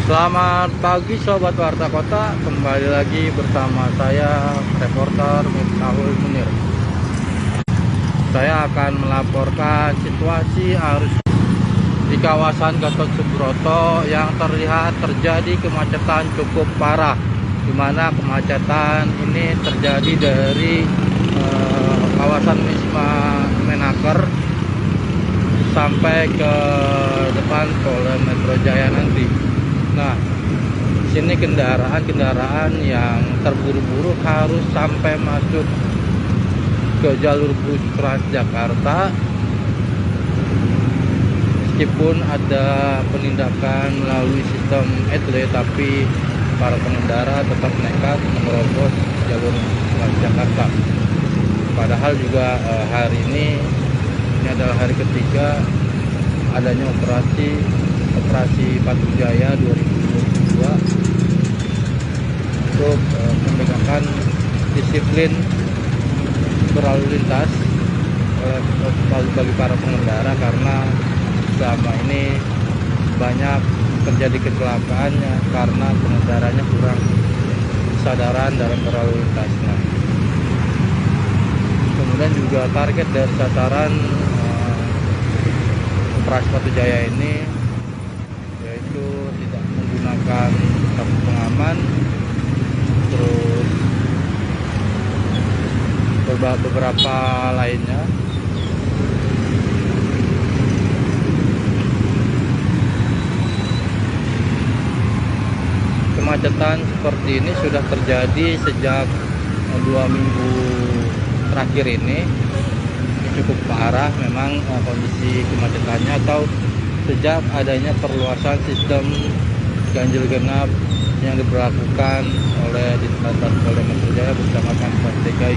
Selamat pagi Sobat Warta Kota, kembali lagi bersama saya reporter Miftahul Munir. Saya akan melaporkan situasi arus di kawasan Gatot Subroto yang terlihat terjadi kemacetan cukup parah, di mana kemacetan ini terjadi dari kawasan Wisma Menaker sampai ke depan Polda Metro Jaya nanti. Nah, sini kendaraan yang terburu-buru harus sampai masuk ke jalur bus Transjakarta. Meskipun ada penindakan melalui sistem etle, tapi para pengendara tetap nekat menerobos jalur Transjakarta. Padahal juga hari ini adalah hari ketiga adanya operasi Patuh Jaya 2022 untuk menegakkan disiplin berlalu lintas bagi para pengendara, karena selama ini banyak terjadi kecelakaannya karena pengendaranya kurang kesadaran dalam berlalu lintas. Nah, kemudian juga target dari sasaran operasi Patuh Jaya ini yaitu tidak menggunakan sabuk pengaman, terus beberapa lainnya. Kemacetan seperti ini sudah terjadi sejak 2 minggu terakhir ini. Cukup parah memang kondisi kemacetannya, atau sejak adanya perluasan sistem ganjil genap yang diberlakukan oleh Ditlantas Polda Metro Jaya bersama Pemprov DKI.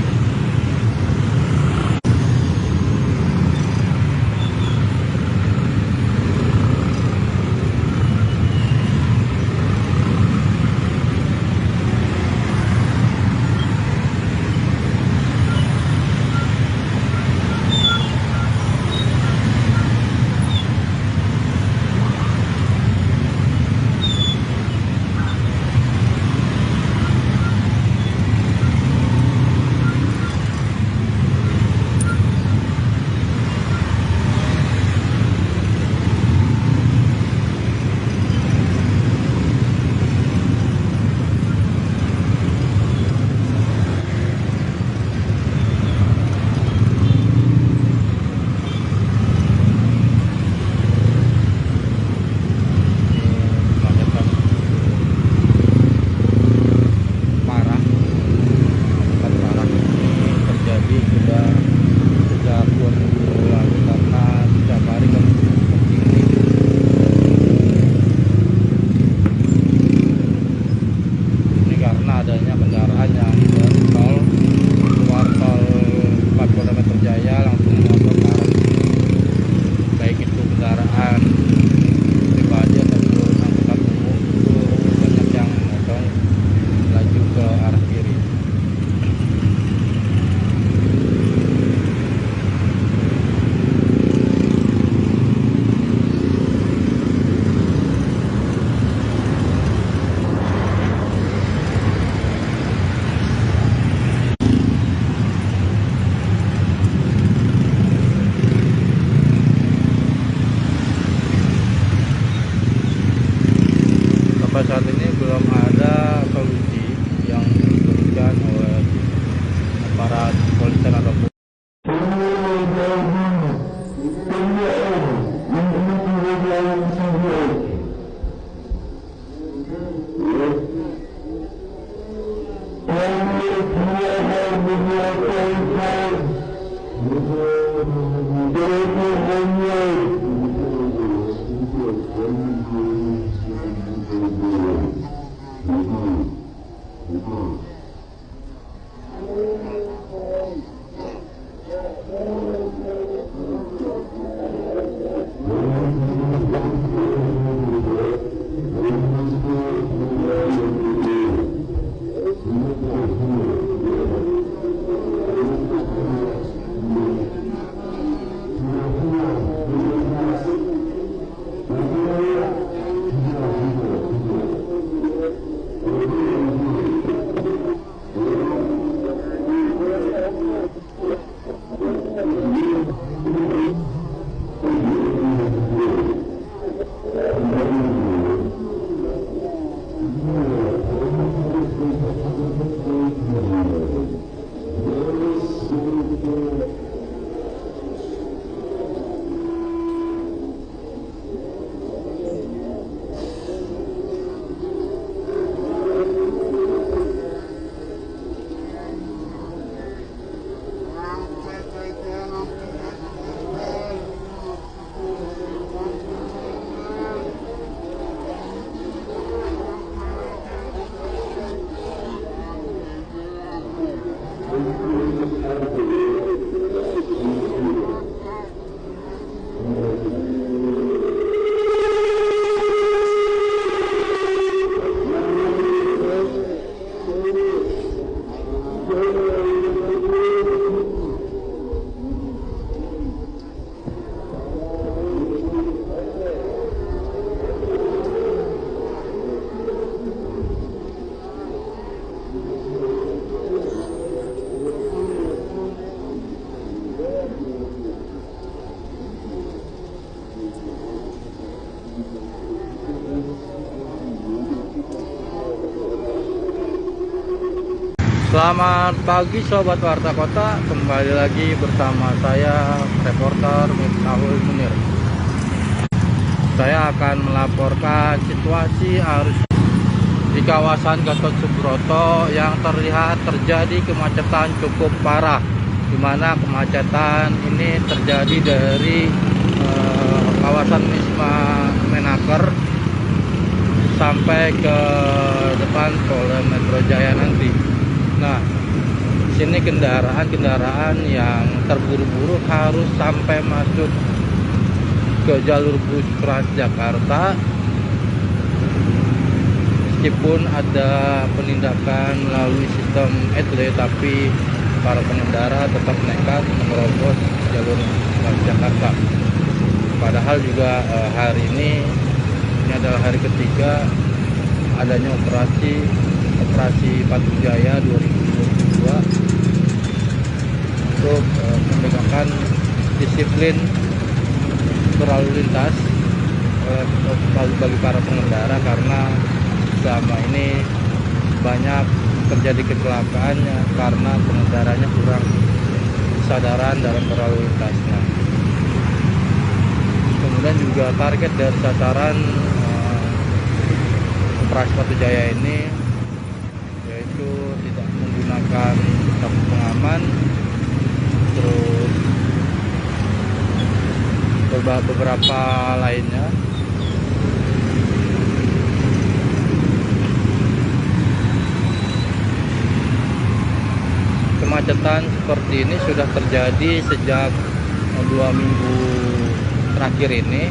kepolisian ataupun Selamat pagi Sobat Warta Kota, kembali lagi bersama saya reporter Miftahul Munir. Saya akan melaporkan situasi arus di kawasan Gatot Subroto yang terlihat terjadi kemacetan cukup parah, di mana kemacetan ini terjadi dari kawasan Wisma Menaker sampai ke depan Polda Metro Jaya nanti. Nah, sini kendaraan yang terburu-buru harus sampai masuk ke jalur bus Transjakarta. Meskipun ada penindakan melalui sistem etle, tapi para pengendara tetap nekat menerobos jalur Transjakarta. Padahal juga hari ini adalah hari ketiga adanya operasi Patuh Jaya 2022 untuk menegakkan disiplin berlalu lintas bagi para pengendara, karena selama ini banyak terjadi kecelakaannya karena pengendaranya kurang kesadaran dalam berlalu lintasnya. Kemudian juga target dari sasaran operasi Patuh Jaya ini tidak menggunakan sabuk pengaman, terus beberapa lainnya. Kemacetan seperti ini sudah terjadi sejak 2 minggu terakhir ini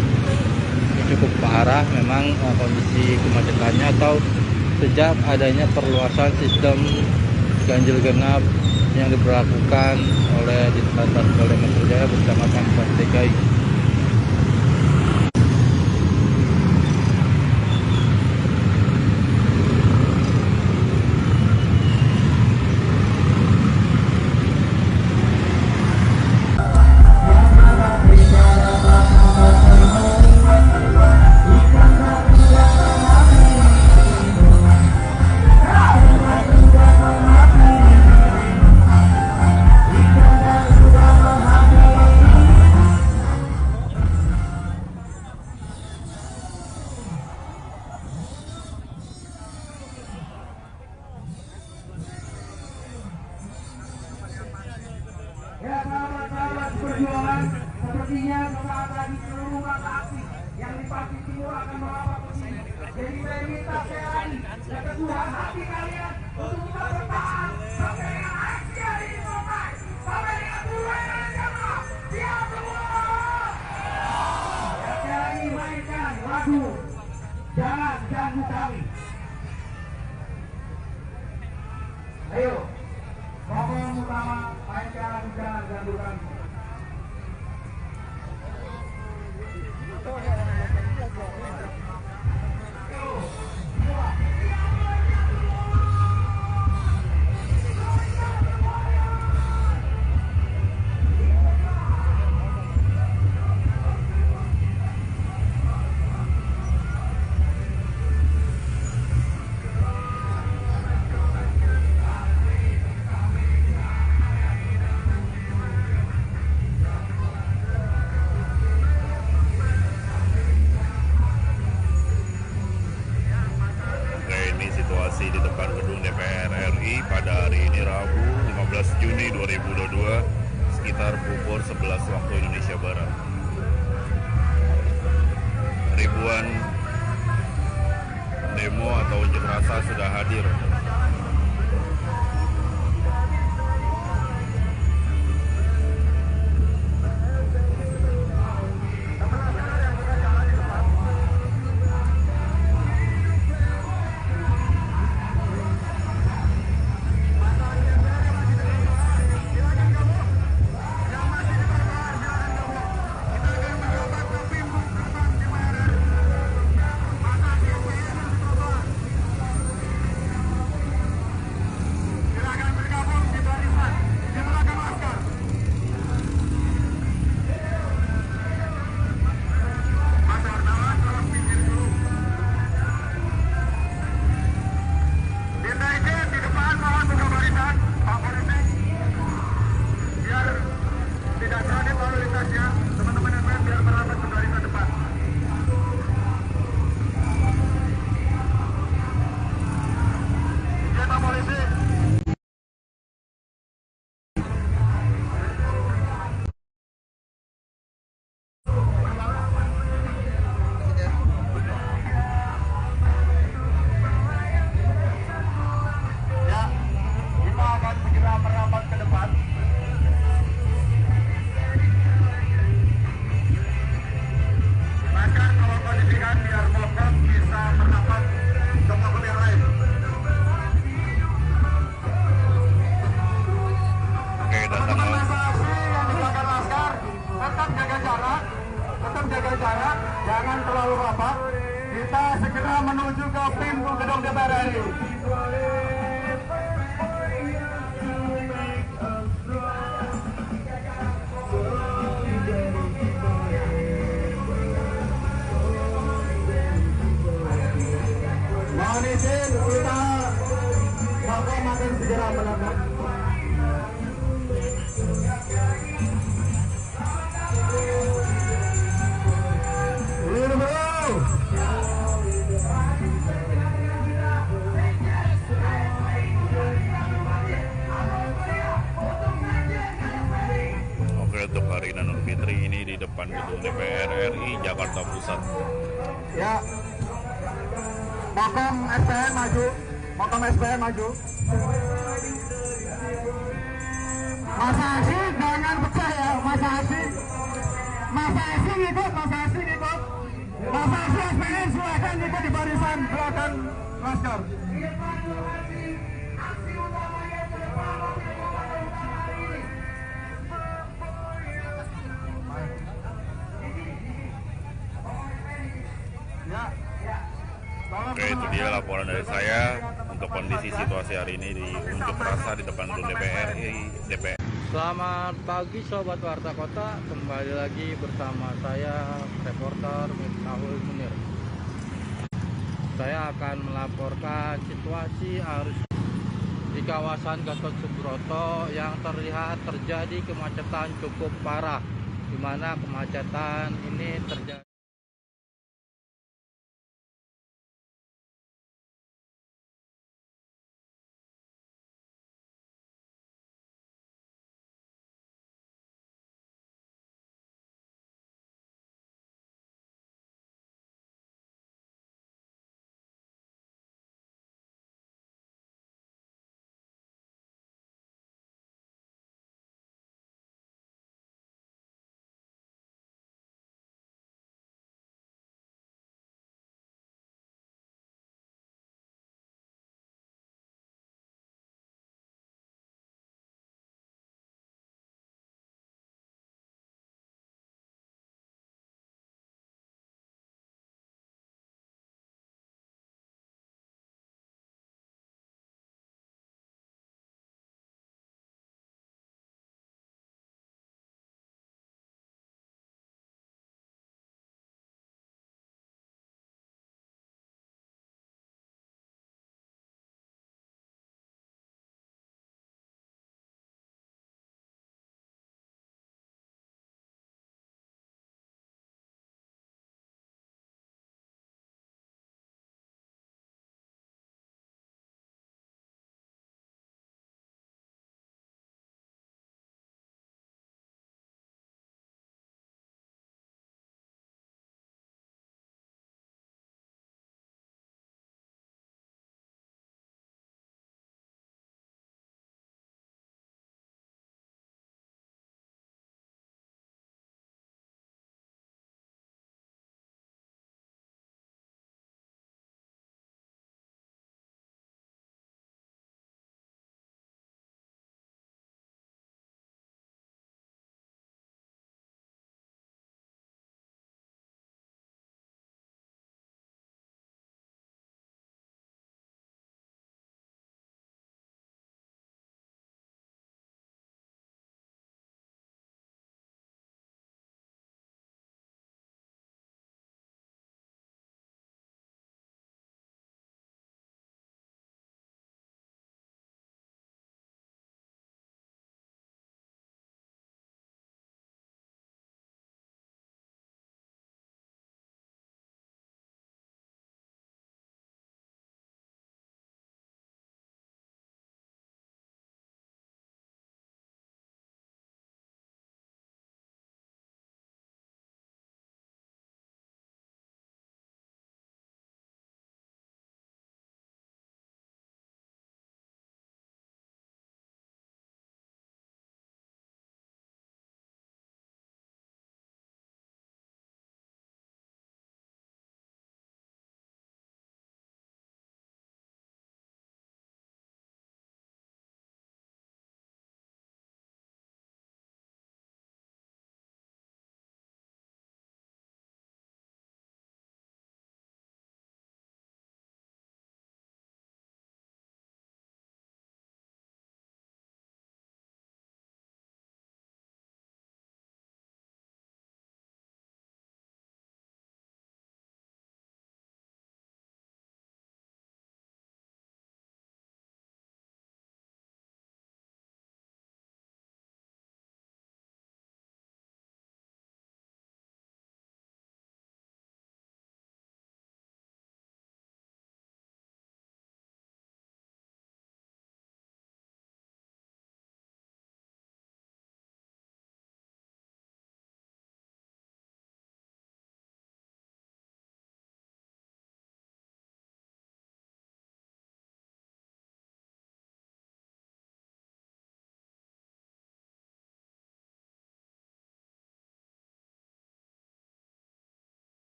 cukup parah memang kondisi kemacetannya, atau sejak adanya perluasan sistem ganjil genap yang diberlakukan oleh Ditlantas Polda Metro Jaya bersama Pemprov DKI. Ya sahabat-sahabat perjuangan, sepertinya sesaat lagi seluruh masa aksi yang di Pasir Timur akan merapat ke sini. Jadi saya minta sekali lagi keteguhan hati kalian untuk tetap bertahan sampai dengan aksi hari ini selesai. Sampai dengan seluruh Indonesia menang. Siap semua. Ya, sekali lagi mainkan lagu Jangan Ganggu Kami. Ayo, pokok utama mainkan lagu Jangan Ganggu Kami. Di depan gedung DPR RI pada hari ini Rabu 15 Juni 2022 sekitar pukul 11 waktu Indonesia Barat. Ribuan demo atau unjuk rasa sudah hadir. Jangan terlalu rapat. Kita segera menuju ke pintu gedung DPR RI. Mohon izin kita akan segera menangkap. Untuk hari Idul Fitri ini di depan gedung DPR RI Jakarta Pusat. Ya, Mokom SPN maju, Mokom SPN maju. Mas Asi jangan pecah ya, Mas Asi. Mas Asi ikut, Mas Asi ikut. Mas Asi SPN silakan ikut di barisan belakang Laskar. Oke, itu dia laporan dari saya untuk kondisi situasi hari ini di unjuk rasa di depan gedung DPR. Selamat pagi Sobat Warta Kota, kembali lagi bersama saya reporter Miftahul Munir. Saya akan melaporkan situasi arus di kawasan Gatot Subroto yang terlihat terjadi kemacetan cukup parah, di mana kemacetan ini terjadi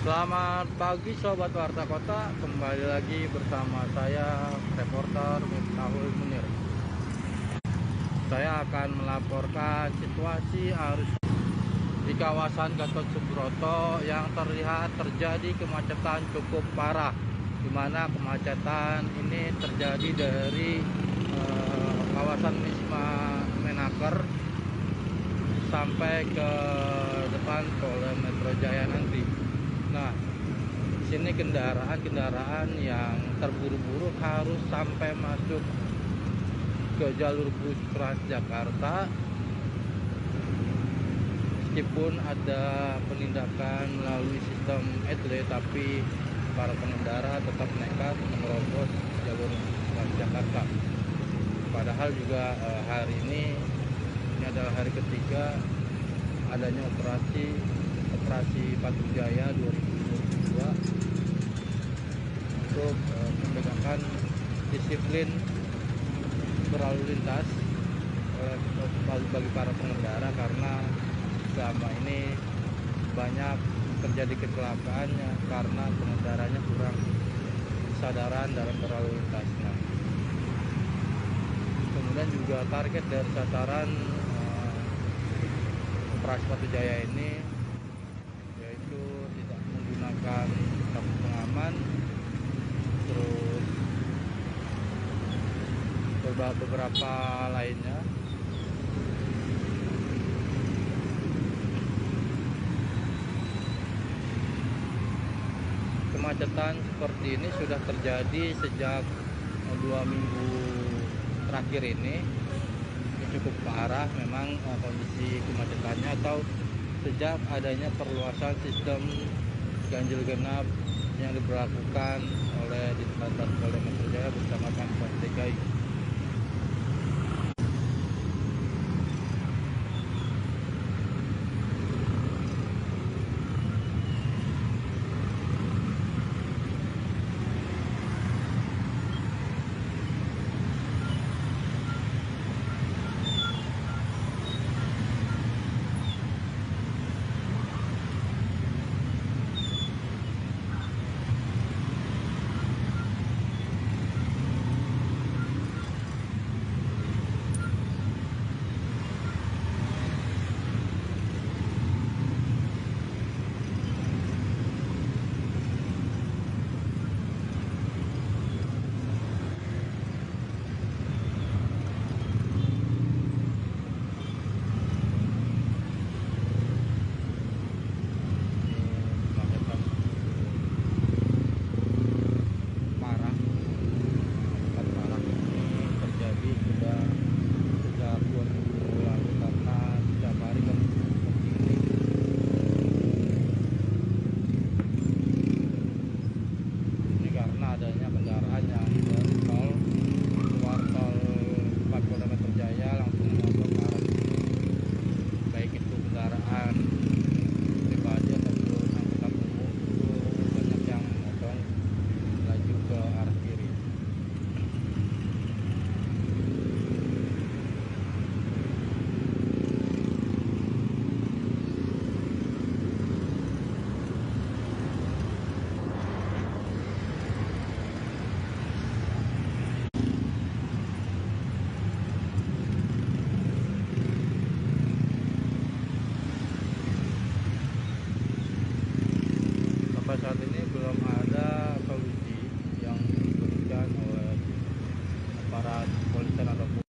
Selamat pagi Sobat Warta Kota, kembali lagi bersama saya reporter Miftahul Munir. Saya akan melaporkan situasi arus di kawasan Gatot Subroto yang terlihat terjadi kemacetan cukup parah, di mana kemacetan ini terjadi dari kawasan Wisma Menaker sampai ke depan Polda Metro Jaya nanti. Nah, sini kendaraan yang terburu-buru harus sampai masuk ke jalur bus Transjakarta. Meskipun ada penindakan melalui sistem etle, tapi para pengendara tetap nekat menerobos jalur Transjakarta. Padahal juga hari ini adalah hari ketiga adanya operasi Patuh Jaya 2022 untuk menegakkan disiplin berlalu lintas bagi para pengendara, karena selama ini banyak terjadi kecelakaannya karena pengendaranya kurang kesadaran dalam berlalu lintasnya. Kemudian juga target dari sasaran operasi Patuh Jaya ini yaitu tidak menggunakan sabuk pengaman, terus beberapa lainnya. Kemacetan seperti ini sudah terjadi sejak 2 minggu terakhir ini. Cukup parah memang kondisi kemacetannya, atau sejak adanya perluasan sistem ganjil genap yang diberlakukan oleh Ditlantas Polda Metro Jaya bersama Pemprov DKI. Sampai saat ini belum ada solusi yang diberikan oleh aparat kepolisian ataupun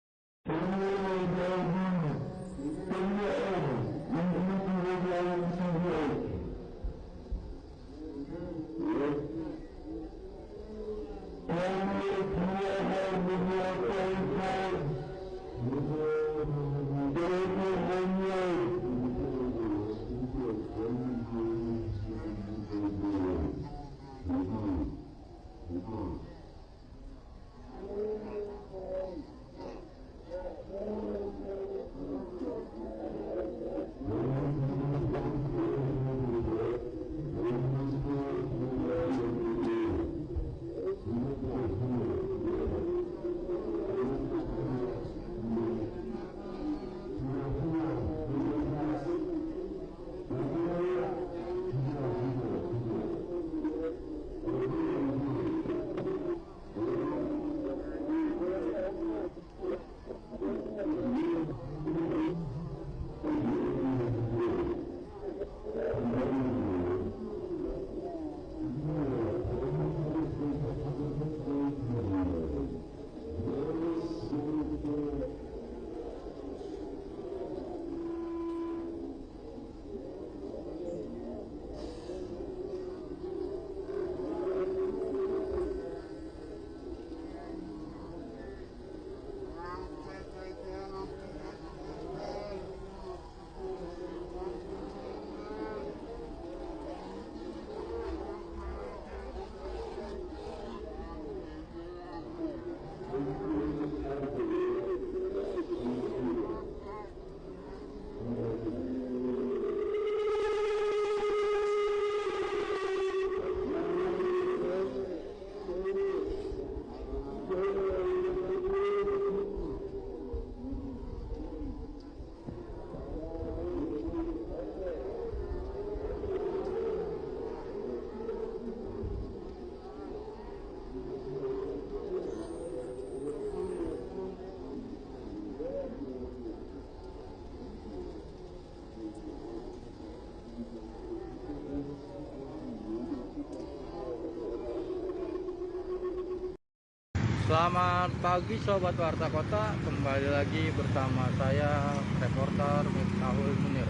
Selamat pagi Sobat Warta Kota, kembali lagi bersama saya reporter Miftahul Munir.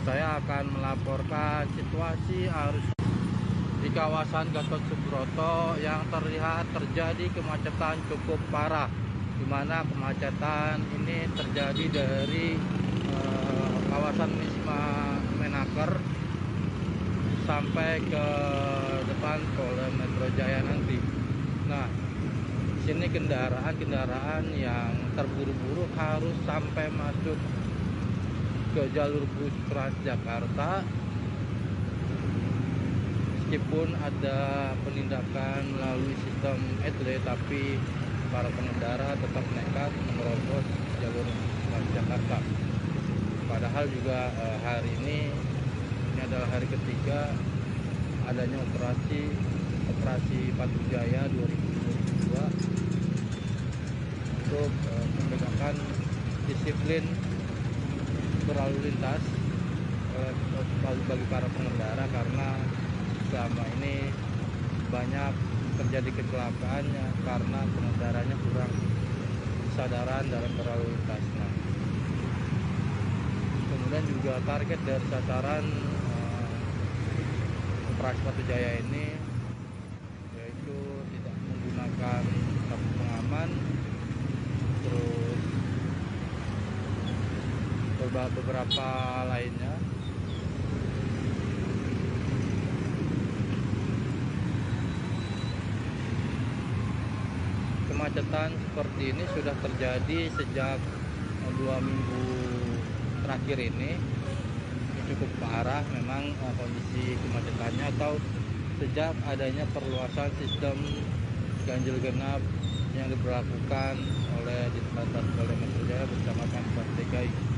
Saya akan melaporkan situasi arus di kawasan Gatot Subroto yang terlihat terjadi kemacetan cukup parah, di mana kemacetan ini terjadi dari kawasan Wisma Menaker sampai ke depan Polda Metro Jaya nanti. Nah, sini kendaraan yang terburu-buru harus sampai masuk ke jalur bus Transjakarta, meskipun ada penindakan melalui sistem ETD, tapi para pengendara tetap nekat menerobos jalur Transjakarta. Padahal juga hari ini adalah hari ketiga adanya operasi Patuh Jaya 2022 untuk menegakkan disiplin berlalu lintas bagi para pengendara, karena selama ini banyak terjadi kecelakaannya karena pengendaranya kurang kesadaran dalam berlalu lintas. Nah, kemudian juga target dari sasaran operasi Patuh Jaya ini yaitu tidak menggunakan sabuk pengaman, terus beberapa lainnya. Kemacetan seperti ini sudah terjadi sejak 2 minggu terakhir ini. Cukup parah memang kondisi kemacetannya, atau sejak adanya perluasan sistem ganjil genap yang diberlakukan oleh Ditlantas Polda Metro Jaya bersama Pemprov DKI.